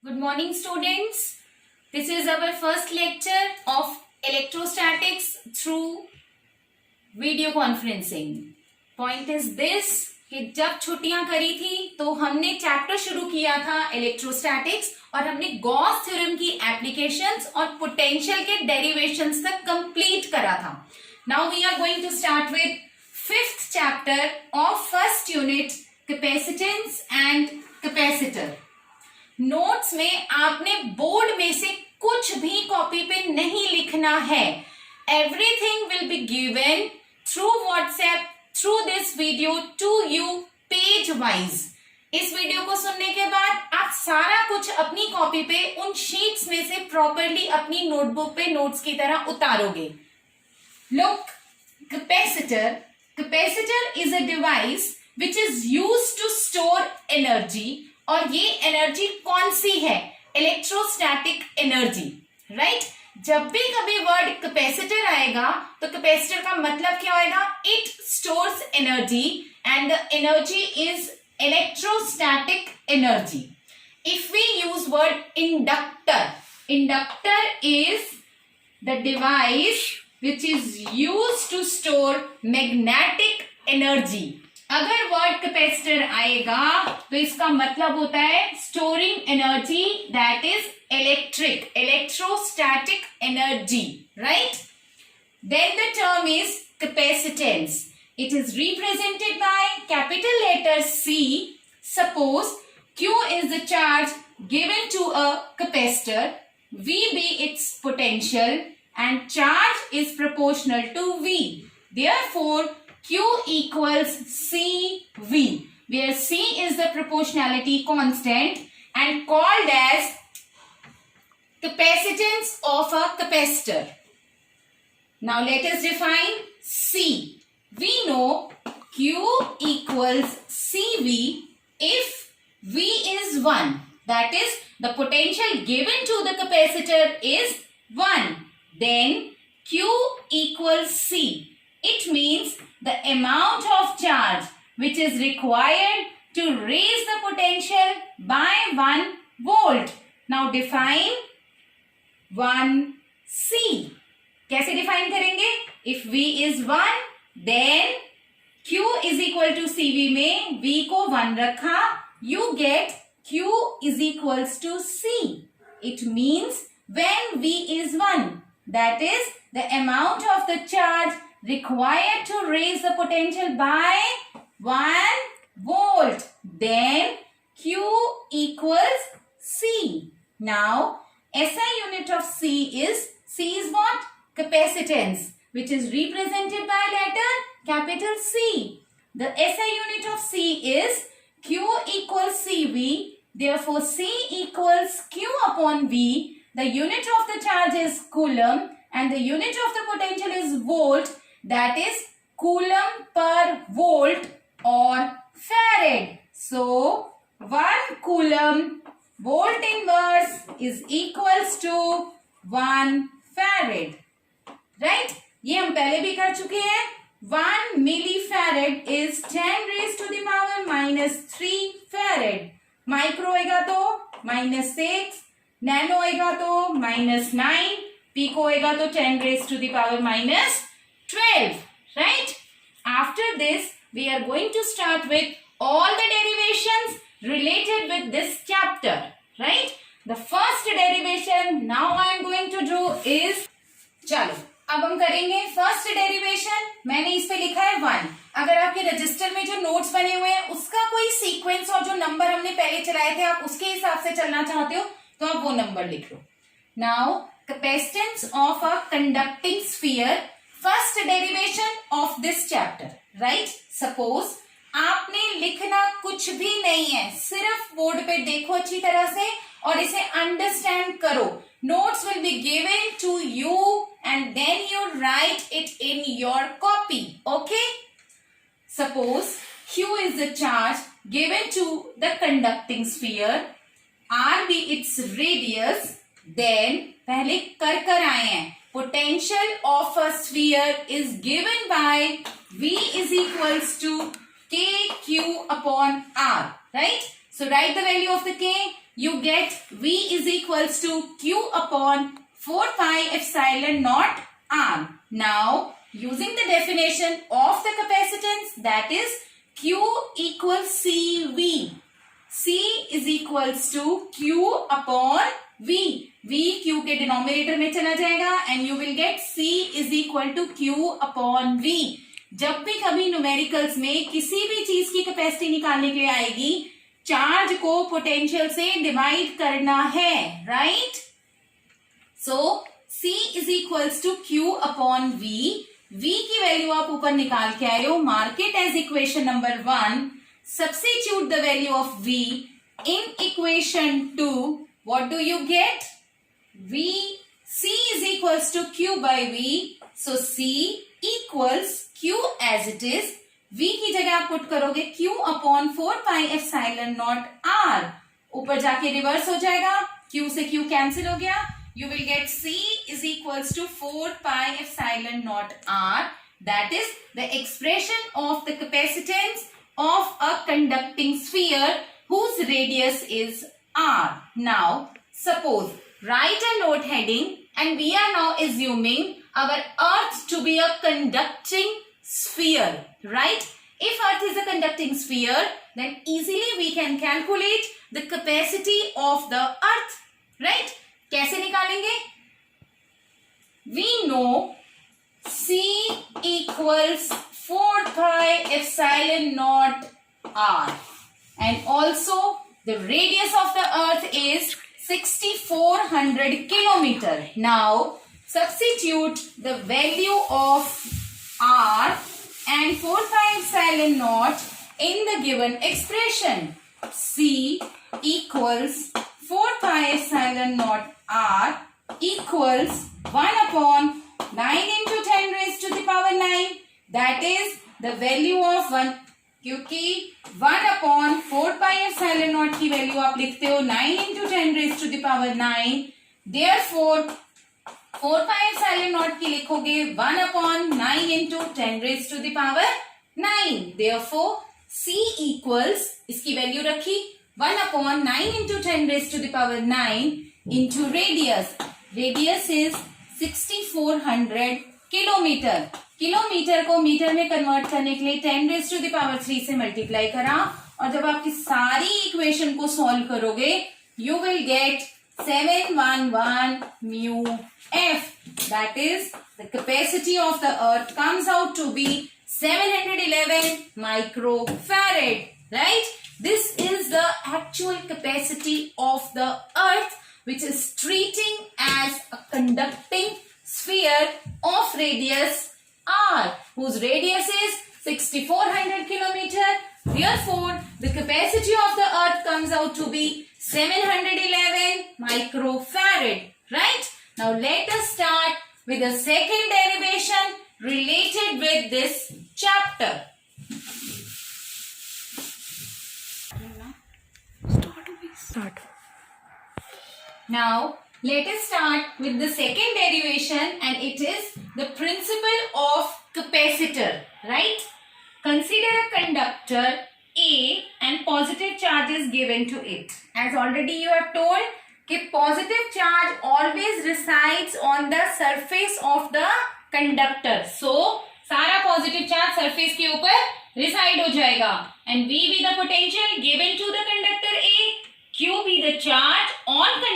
Good morning, students. This is our first lecture of electrostatics through video conferencing. Point is this कि जब छुट्टियां करी थी तो हमने चैप्टर शुरू किया था इलेक्ट्रोस्टैटिक्स और हमने गॉस थ्योरम की एप्लीकेशंस और पोटेंशियल के डेरिवेशंस तक कंप्लीट करा था. Now we are going to start with fifth chapter of first unit capacitance and capacitor. Notes में आपने बोर्ड में से कुछ भी कॉपी पे नहीं लिखना है. Everything will be given through WhatsApp through this video to you page wise. इस वीडियो को सुनने के बाद आप सारा कुछ अपनी कॉपी पे उन शीट्स में से प्रॉपरली अपनी नोटबुक पे नोट्स की तरह उतारोगे. Look, capacitor is a device which is used to store energy. और ये एनर्जी कौन सी है? Electrostatic energy, right. जब भी कभी वर्ड कैपेसिटर आएगा तो कैपेसिटर का मतलब क्या होगा? It stores energy and the energy is electrostatic energy. If we use word inductor, inductor is the device which is used to store magnetic energy. अगर वर्ड कैपेसिटर आएगा तो इसका मतलब होता है storing energy that is electric, electrostatic energy, right. Then the term is capacitance. It is represented by capital letter C. Suppose Q is the charge given to a capacitor, V be its potential and charge is proportional to V. Therefore Q equals CV, where C is the proportionality constant and called as capacitance of a capacitor. Now let us define C. We know Q equals CV if V is 1. That is, the potential given to the capacitor is 1. Then Q equals C. It means the amount of charge which is required to raise the potential by 1 volt. Now define 1C. कैसे define करेंगे? If V is 1, then Q is equal to CV में V को 1 रखा, you get Q is equals to C. It means when V is 1, that is the amount of the charge required to raise the potential by 1 volt. Then Q equals C. Now SI unit of C is what? Capacitance, which is represented by letter capital C. The SI unit of C is Q equals CV. Therefore C equals Q upon V. The unit of the charge is coulomb and the unit of the potential is volt. That is coulomb per volt or farad. So 1 coulomb volt inverse is equals to 1 farad, right. ये हम पहले भी कर चुके हैं. 1 millifarad is 10 raised to the power minus 3 farad. Micro होएगा तो -6, nano होएगा तो -9, पिको होएगा तो 10 raised to the power minus 12, right. After this we are going to start with all the derivations related with this chapter, right. The first derivation now I am going to do is, चलो अब हम करेंगे first derivation. मैंने इस पे लिखा है 1. अगर आपके रजिस्टर में जो नोट्स बने हुए हैं उसका कोई सीक्वेंस और जो नंबर हमने पहले चलाए थे आप उसके हिसाब से चलना चाहते हो तो आप वो नंबर लिख लो. Now capacitance of a conducting sphere, first derivation of this chapter, right. Suppose आपने लिखना कुछ भी नहीं है, सिर्फ बोर्ड पे देखो अच्छी तरह से और इसे अंडरस्टैंड करो. Notes will be given to you and then you write it in your copy, okay. Suppose Q is the charge given to the conducting sphere, R be its radius. Then पहले कर आए हैं. Potential of a sphere is given by V is equals to KQ upon R, right. So write the value of the K. you get V is equals to Q upon 4 pi epsilon naught R. Now, using the definition of the capacitance, that is Q equals CV. C is equals to Q upon V. V Q के denominator में चला जाएगा and you will get C is equal to Q upon V. जब भी कभी numericals में किसी भी चीज की कैपेसिटी निकालने के लिए आएगी, चार्ज को पोटेंशियल से डिवाइड करना है, right? So C is equals to Q upon V. V की वैल्यू आप ऊपर निकाल के आए हो, mark it as equation number 1. Substitute the value of V in equation 2. What do you get? C is equals to Q by V. So C equals Q as it is. V की जगह आप put करोगे Q upon 4 pi epsilon naught R. ऊपर जाके reverse हो जाएगा, Q से Q cancel हो गया. You will get C is equals to 4 pi epsilon naught R. That is the expression of the capacitance of a conducting sphere whose radius is R. Now, suppose, write a note heading and we are now assuming our earth to be a conducting sphere, right? If earth is a conducting sphere, then easily we can calculate the capacity of the earth, right? कैसे निकालेंगे? We know C equals 4 pi epsilon naught R, and also the radius of the earth is 6400 kilometer. Now substitute the value of R and 4 pi epsilon naught in the given expression. C equals 4 pi epsilon naught R equals 1 upon 9 into 10 raised to the power 9. That is the value of 1, क्योंकि 1 upon 4 pi epsilon naught की value आप लिखते हो 9 into 10 raised to the power 9. Therefore 4 pi epsilon naught की लिखोगे 1 upon 9 into 10 raised to the power 9. Therefore C equals, इसकी value रखी 1 upon 9 into 10 raised to the power 9 into radius. Radius is 6400 kilometre. Kilometre को metre में convert करने के लिए 10 raised to the power 3 से मल्टीप्लाई करा, और जब आपकी सारी इक्वेशन को सॉल्व करोगे you will get 711 mu F. That is the capacity of the earth comes out to be 711 microfarad, right? This is the actual capacity of the earth, which is treating as a conducting sphere of radius R, whose radius is 6400 kilometer. Therefore, the capacity of the earth comes out to be 711 microfarad, right? Now let us start with the second derivation related with this chapter. Start. Now, let us start with the second derivation, and it is the principle of capacitor, right? Consider a conductor A and positive charge is given to it. As already you are told, that positive charge always resides on the surface of the conductor. So, सारा positive charge surface के ऊपर reside हो जाएगा. And V be the potential given to the conductor A, Q be the charge on conductor